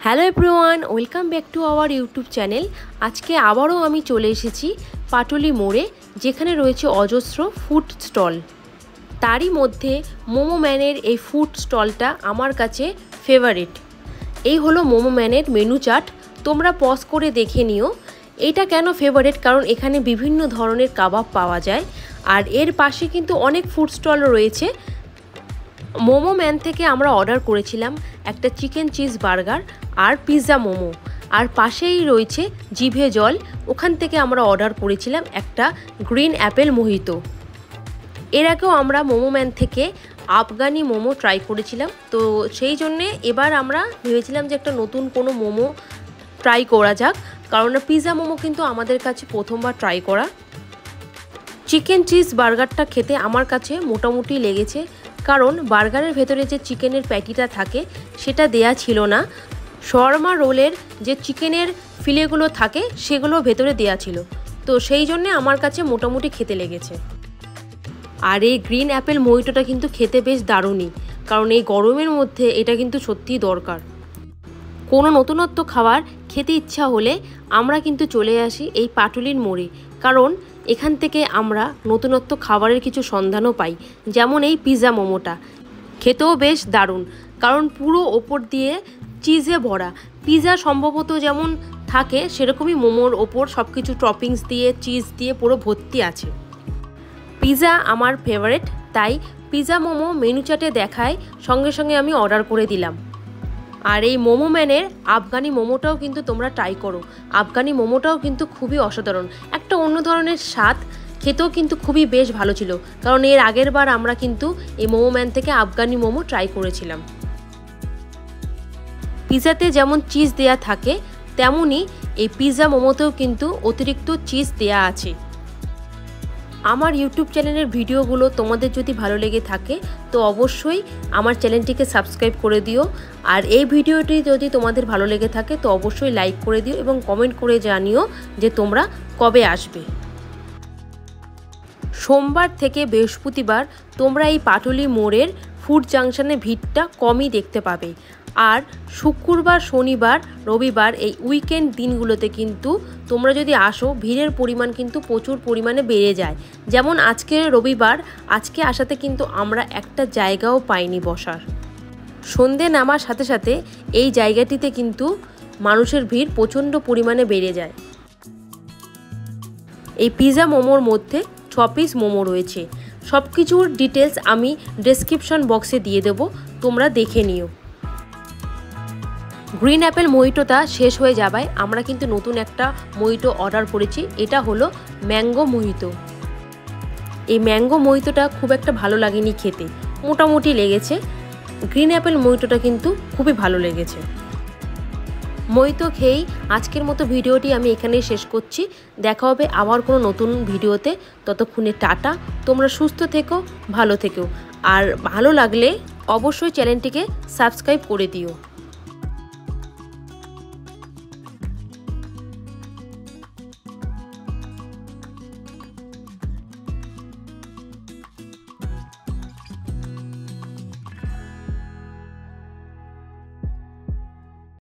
Hello everyone, welcome back to our YouTube channel. আজকে আবারও আমি চলে এসেছি পাটুলি মোড়ে, যেখানে রয়েছে অজস্র ফুড স্টল। তারই মধ্যে মোমো ম্যানের এই ফুড স্টলটা আমার কাছে ফেভারিট। এই হলো মোমো ম্যানের মেনু চার্ট, তোমরা পজ করে দেখে নিও। এইটা কেন ফেভারিট, কারণ এখানে বিভিন্ন ধরনের কাবাব পাওয়া যায়। আর এর পাশে কিন্তু অনেক ফুড স্টল রয়েছে। মোমো ম্যান থেকে আমরা অর্ডার করেছিলাম একটা চিকেন চিজ বার্গার আর পিৎজা মোমো, আর পাশেই রয়েছে জিভে জল, ওখান থেকে আমরা অর্ডার করেছিলাম একটা গ্রিন অ্যাপেল মোহিতো। এর আগেও আমরা মোমো ম্যান থেকে আফগানি মোমো ট্রাই করেছিলাম, তো সেই জন্যে এবার আমরা ভেবেছিলাম যে একটা নতুন কোনো মোমো ট্রাই করা যাক, কারণ পিৎজা মোমো কিন্তু আমাদের কাছে প্রথমবার ট্রাই করা। চিকেন চিজ বার্গারটা খেতে আমার কাছে মোটামুটি লেগেছে, কারণ বার্গারের ভেতরে যে চিকেনের প্যাটিটা থাকে সেটা দেয়া ছিল না। শর্মা রোলের যে চিকেনের ফিলেগুলো থাকে সেগুলো ভেতরে দেয়া ছিল, তো সেই জন্যে আমার কাছে মোটামুটি খেতে লেগেছে। আর এই গ্রিন অ্যাপেল মোহিটোটা কিন্তু খেতে বেশ দারুণই, কারণ এই গরমের মধ্যে এটা কিন্তু সত্যিই দরকার। কোনো নতুনত্ব খাবার খেতে ইচ্ছা হলে আমরা কিন্তু চলে আসি এই পাটুলির মোড়ে, কারণ এখান থেকে আমরা নতুনত্ব খাবারের কিছু সন্ধানও পাই। যেমন এই পিৎজা মোমোটা খেতেও বেশ দারুণ, কারণ পুরো ওপর দিয়ে চিজে ভরা। পিৎজা সম্ভবত যেমন থাকে সেরকমই মোমোর ওপর সব কিছু টপিংস দিয়ে চিজ দিয়ে পুরো ভর্তি আছে। পিৎজা আমার ফেভারিট, তাই পিৎজা মোমো মেনু চার্টে দেখায় সঙ্গে সঙ্গে আমি অর্ডার করে দিলাম। আর এই মোমো ম্যানের আফগানি মোমোটাও কিন্তু তোমরা ট্রাই করো। আফগানি মোমোটাও কিন্তু খুবই অসাধারণ, একটা অন্য ধরনের স্বাদ, খেতেও কিন্তু খুবই বেশ ভালো ছিল, কারণ এর আগের বার আমরা কিন্তু এই মোমো ম্যান থেকে আফগানি মোমো ট্রাই করেছিলাম। পিৎজাতে যেমন চিজ দেয়া থাকে তেমনই এই পিৎজা মোমোতেও কিন্তু অতিরিক্ত চিজ দেয়া আছে। আমার ইউটিউব চ্যানেলের ভিডিওগুলো তোমাদের যদি ভালো লেগে থাকে তো অবশ্যই আমার চ্যানেলটিকে সাবস্ক্রাইব করে দিও। আর এই ভিডিওটি যদি তোমাদের ভালো লেগে থাকে তো অবশ্যই লাইক করে দিও এবং কমেন্ট করে জানিও যে তোমরা কবে আসবে। সোমবার থেকে বৃহস্পতিবার তোমরা এই পাটুলি মোড়ের ফুড জাংশনে ভিড়টা কমই দেখতে পাবে। আর শুক্রবার, শনিবার, রবিবার এই উইকেন্ড দিনগুলোতে কিন্তু তোমরা যদি আসো ভিড়ের পরিমাণ কিন্তু প্রচুর পরিমাণে বেড়ে যায়। যেমন আজকে রবিবার, আজকে আসাতে কিন্তু আমরা একটা জায়গাও পাইনি বসার। সন্ধে নামার সাথে সাথে এই জায়গাটিতে কিন্তু মানুষের ভিড় প্রচণ্ড পরিমাণে বেড়ে যায়। এই পিৎজা মোমোর মধ্যে 6 পিস মোমো রয়েছে। সব কিছুর ডিটেলস আমি ডেসক্রিপশন বক্সে দিয়ে দেবো, তোমরা দেখে নিও। গ্রিন অ্যাপেল মোহিটোটা শেষ হয়ে যাবে, আমরা কিন্তু নতুন একটা মোহিটো অর্ডার করেছি, এটা হলো ম্যাঙ্গো মোহিতো। এই ম্যাঙ্গো মোহিতোটা খুব একটা ভালো লাগেনি খেতে, মোটামুটি লেগেছে। গ্রিন অ্যাপেল মোহিটোটা কিন্তু খুবই ভালো লেগেছে। মোহিতো খেয়েই আজকের মতো ভিডিওটি আমি এখানেই শেষ করছি। দেখা হবে আবার কোনো নতুন ভিডিওতে, ততক্ষণে টাটা। তোমরা সুস্থ থেকো, ভালো থেকো, আর ভালো লাগলে অবশ্যই চ্যানেলটিকে সাবস্ক্রাইব করে দিও।